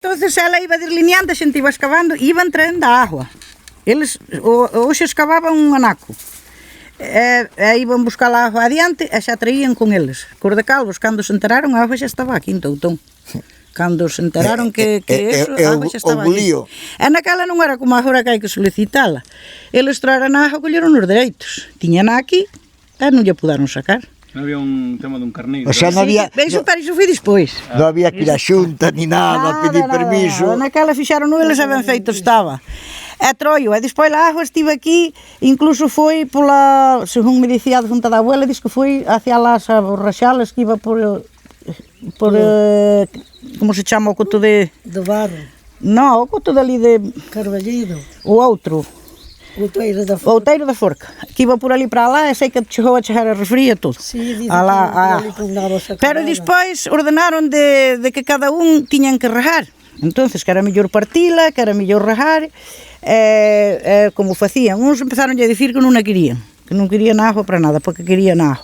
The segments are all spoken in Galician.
entonces ela iba deslineando, a xente iba escavando, iban traendo a agua. Eles hoxe escavaban un anaco. Iban buscar a agua adiante e xa traían con eles. Cor de Calvos, cando se enteraron, a agua xa estaba aquí en Toutón. Cando se enteraron que eso, a agua xa estaba aquí. E naquela non era como agora que hai que solicitala. Eles traeran a agua, colleron os dereitos. Tiñan aquí e non lle puderon sacar. Non había un tema dun carneiro. O sea, non había... Iso foi despois. Non había que ir a xunta ni nada, pedir permiso. Naquela fixaron eles e ben feito estaba. E Troio, e despois a agua estive aquí, incluso foi pola, según me dicía a junta da abuela, diz que foi hacia las borraxales que iba por como se chama o coto de... Do Barro. Non, o coto dali de... Carballido. O outro. Outeiro da Forca. Outeiro da Forca. Que iba por ali para lá e sei que chegou a chegar a refría todo. Sí, dice pero despois ordenaron de que cada un tiñan que regar. Entonces, que era mellor partila, que era mellor regar, como facían. Uns empezaron a dicir que non a querían, que non querían agua para nada, porque querían agua.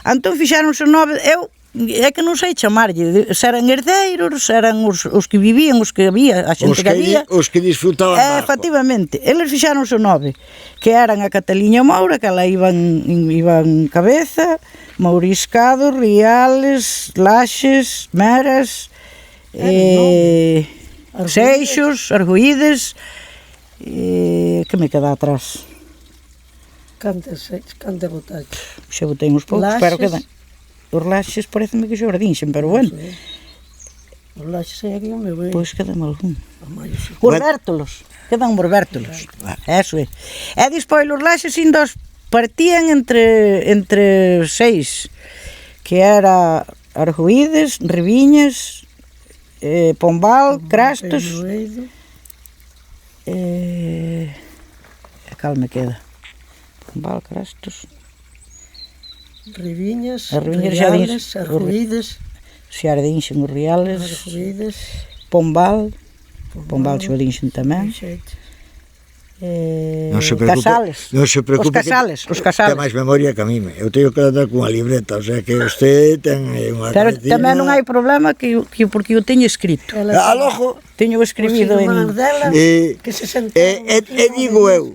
Entón fixáronse 9, é que non sei chamarlle, se eran herdeiros, se eran os que vivían, os que había, a xente que había. Os que disfrutaban da agua. Efectivamente, eles fixáronse 9, que eran a Cataliña Moura, que ela iban cabeza, Mauriscado, Riales, Laxes, Meras, Seixos, Argoídes, que me queda atrás? Cante botaxe. Xa botei uns poucos, pero quedan. Os Laxes pareceme que xordinxen, pero bueno. Os Laxes hai aquí o meu, Pois quedan algún. Os Bértolos, quedan os Bértolos. Eso é. E despois os Laxes indos partían entre 6, que era Argoídes, Riviñas, Pombal, Crastos, cal me queda? Pombal, Crastos, Riviñas, Riales, Argoídes, Xardinxen, os Riales, Pombal Xardinxen tamén. Casales. Non se preocupe, os Casales. Ten máis memoria que a mí. Eu teño que andar cunha libreta, o sea que usted ten unha... Pero tamén non hai problema porque eu teño escrito. Logo... Teño escribido en... que se sentaron... digo eu,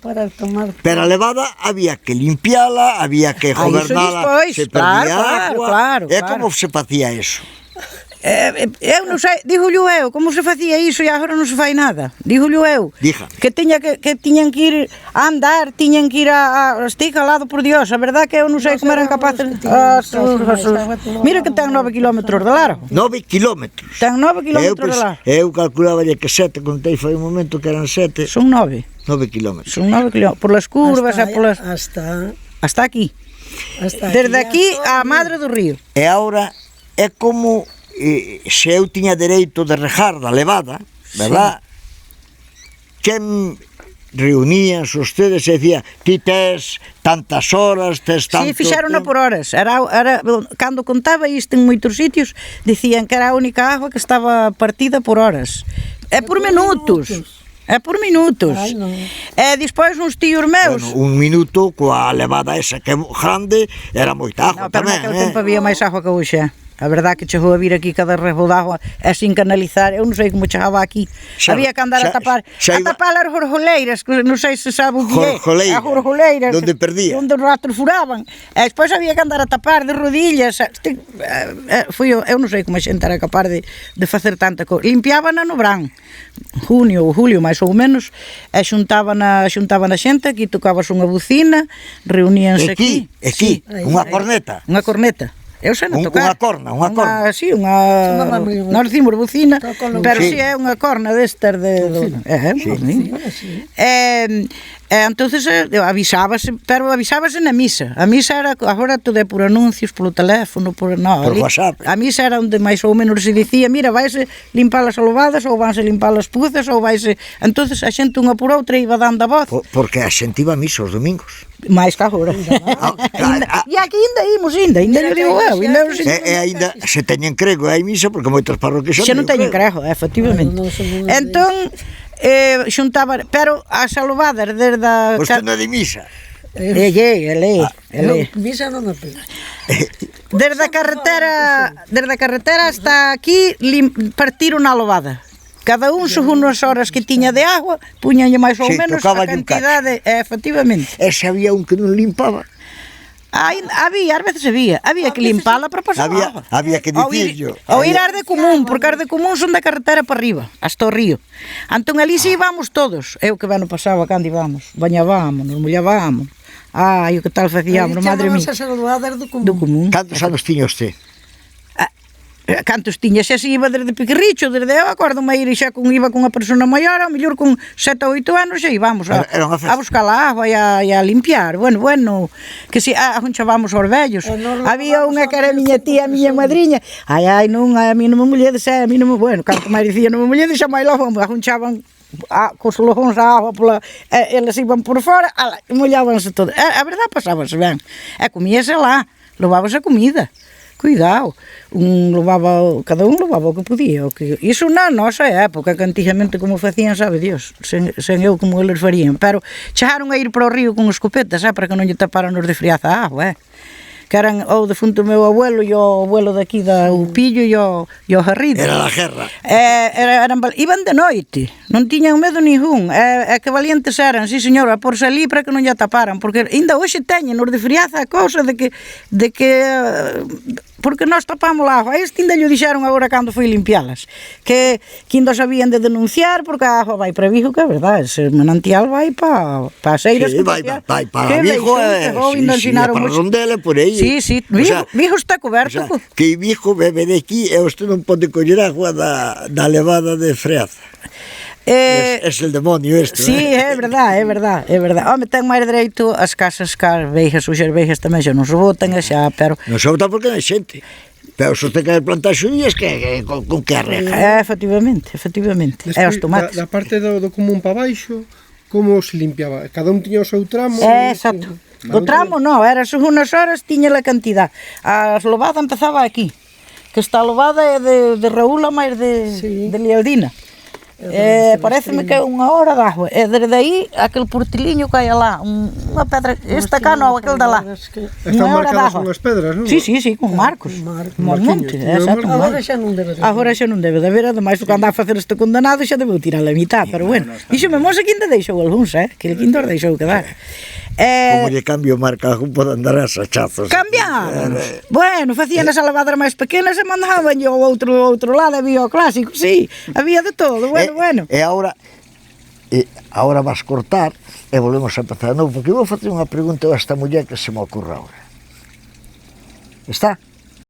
pero a levada había que limpiala, había que gobernala, se perdía agua... E como se facía eso? Eu non sei, dígollo eu, como se facía iso e agora non se fai nada. Dígollo eu. Diga. Que tiñan que ir a andar, tiñan que ir a estica al lado, por Dios. A verdad que eu non sei como eran capaces. Mira que ten 9 kilómetros de largo. 9 kilómetros. Ten 9 kilómetros de largo. Eu calculaba que 7, contei foi un momento que eran 7. Son 9. 9 kilómetros. Son 9 kilómetros. Por las curvas e por las... Hasta aquí. Desde aquí á Madre do Río. E agora é como... se eu tiña dereito de regar da levada, verdad? Quen reuníanse ustedes e decía, ti tes tantas horas, tes tanto... Si, fixeron por horas. Cando contaba isto en moitos sitios, dicían que era a única agua que estaba partida por horas. É por minutos. É por minutos. E despois uns tíos meus... Bueno, un minuto coa levada esa que é grande, era moita agua tamén. Pero naquele tempo había máis agua que hoxe. A verdade que chegou a vir aquí cada rebo de agua e sin canalizar, eu non sei como chegaba aquí. Había que andar a tapar as jorjoleiras, que non sei se sabe o que é. As jorjoleiras. Onde perdía. Onde os ratos furaban. E despois había que andar a tapar de rodillas. Eu non sei como a xente era capaz de facer tanta coisa. Limpiaban no verán, junio ou julio, máis ou menos, e xuntaban a xente, aquí tocabas unha bucina, reuníanse aquí. Aquí, unha corneta. Unha corneta. Eu sei non tocar. Unha corna. Si, nós dicimos bucina, pero si é unha corna destas de... Entonces avisábase, pero avisábase na misa. A misa era, agora todo é por anuncios, polo teléfono, por WhatsApp. A misa era onde máis ou menos se dicía, mira, vaise limpar as alovadas, ou vanse limpar as puzas, ou vaise... Entonces a xente unha por outra iba dando a voz. Porque a xente iba a misa os domingos. Mais que agora. E aquí ainda digo eu. E ainda se teñen crego hai misa, porque moitas parroquias xa non teñen crego, efectivamente. Entón, xuntaba, pero as alovadas desde a... Vostede non é de misa? Misa non a pena. Desde a carretera hasta aquí partiron a alobada. Cada un según as horas que tiña de agua, puñanlle máis ou Sí, menos a tocáballe un cantidade, efectivamente. E se había un que non limpaba, Había, ás veces había que limpala para pasar agua. había que dicirlo. Ou ir ás de común, porque as de común son da carretera para arriba, hasta o río. Entón ali si íbamos todos. Eu que ben o pasaba cando íbamos. Bañábamos, nos mollábamos. Ai, o que tal facíamos, madre mía. Chamábanse as graduadas do común. Do común. Cantos anos tiña usted? Cantos tiña, xa se iba desde pequerricho, desde eu acordo-me a ir xa iba con unha persona maior, ao mellor con 7 ou 8 anos xa íbamos Era unha festa. a buscar a agua e a limpiar. Bueno, que si ajunchábamos aos vellos. Había unha que era miña tía, miña madriña. Ai, non, a mí non me mulledes, a mí non me, bueno, canto máis dicía non me mulledes, xa máis logo ajunchaban cos lojóns a agua eles iban por fora, mollábanse todo. A verdade pasábase ben. E comíase lá, levábase a comida. Cuidado, cada un levaba o que podía. Iso na nosa época, que antigamente como facían, sabe Dios, sen eu como eles farían. Pero chegaron a ir para o río con escopetas, para que non lle taparan os de friaza a agua, que eran o defunto meu abuelo e o abuelo daqui da Upillo e o Jarrido. Era a guerra. Iban de noite, non tiñan medo ningún, que valientes eran, sí señora, por salir para que non lle taparan, porque ainda hoxe teñen os de friaza a cousa de que porque nós tapamos a agua. Este ainda llo dixeron agora cando foi limpialas, que ainda os habían de denunciar porque a agua vai para Vigo, que é verdade, ese manantial vai para as eiras. Sí, vai para Vigo, para Rondela, por aí. Sí, Vigo está coberto. Que Vigo bebe de aquí e usted non pode coller agua da levada de Freaza. Es el demonio este. Sí, é verdade. Home, ten máis dereito as casas car veigas, os veigas tamén xa non se botan e xa, pero... Non se botan porque non hai xente. Pero se usted quer plantar xudías, con que arrega? Efectivamente. E os tomates. Da parte do común para baixo, como se limpiaba? Cada un tiña o seu tramo? Exacto. O tramo non, era según as horas tiña a cantidad. A lobada empezaba aquí, que esta lobada é de Raúl a máis de Lealdina. Pareceme que é unha hora de agua. E desde aí, aquel portiliño que hai lá, unha pedra, esta cá non, aquel de lá. Están marcadas unhas pedras, non? Sí, con marcos. Un monte. Agora xa non debe de haber. Agora xa non debe de haber, ademais, o que anda a facer este condenado xa debeu tirar a mitad, pero bueno. Dixo me moza que ainda deixou algúns, que el quinto deixou quedar. Como lle cambio marca, pode andar a sachazos. Cambiaban. Bueno, facían as lavadoras máis pequenas e mandaban ao outro lado, había o clásico, sí, había de todo, bueno. E agora vas cortar e volvemos a empezar de novo, porque vou facer unha pregunta a esta muller que se me ocorre agora. Está?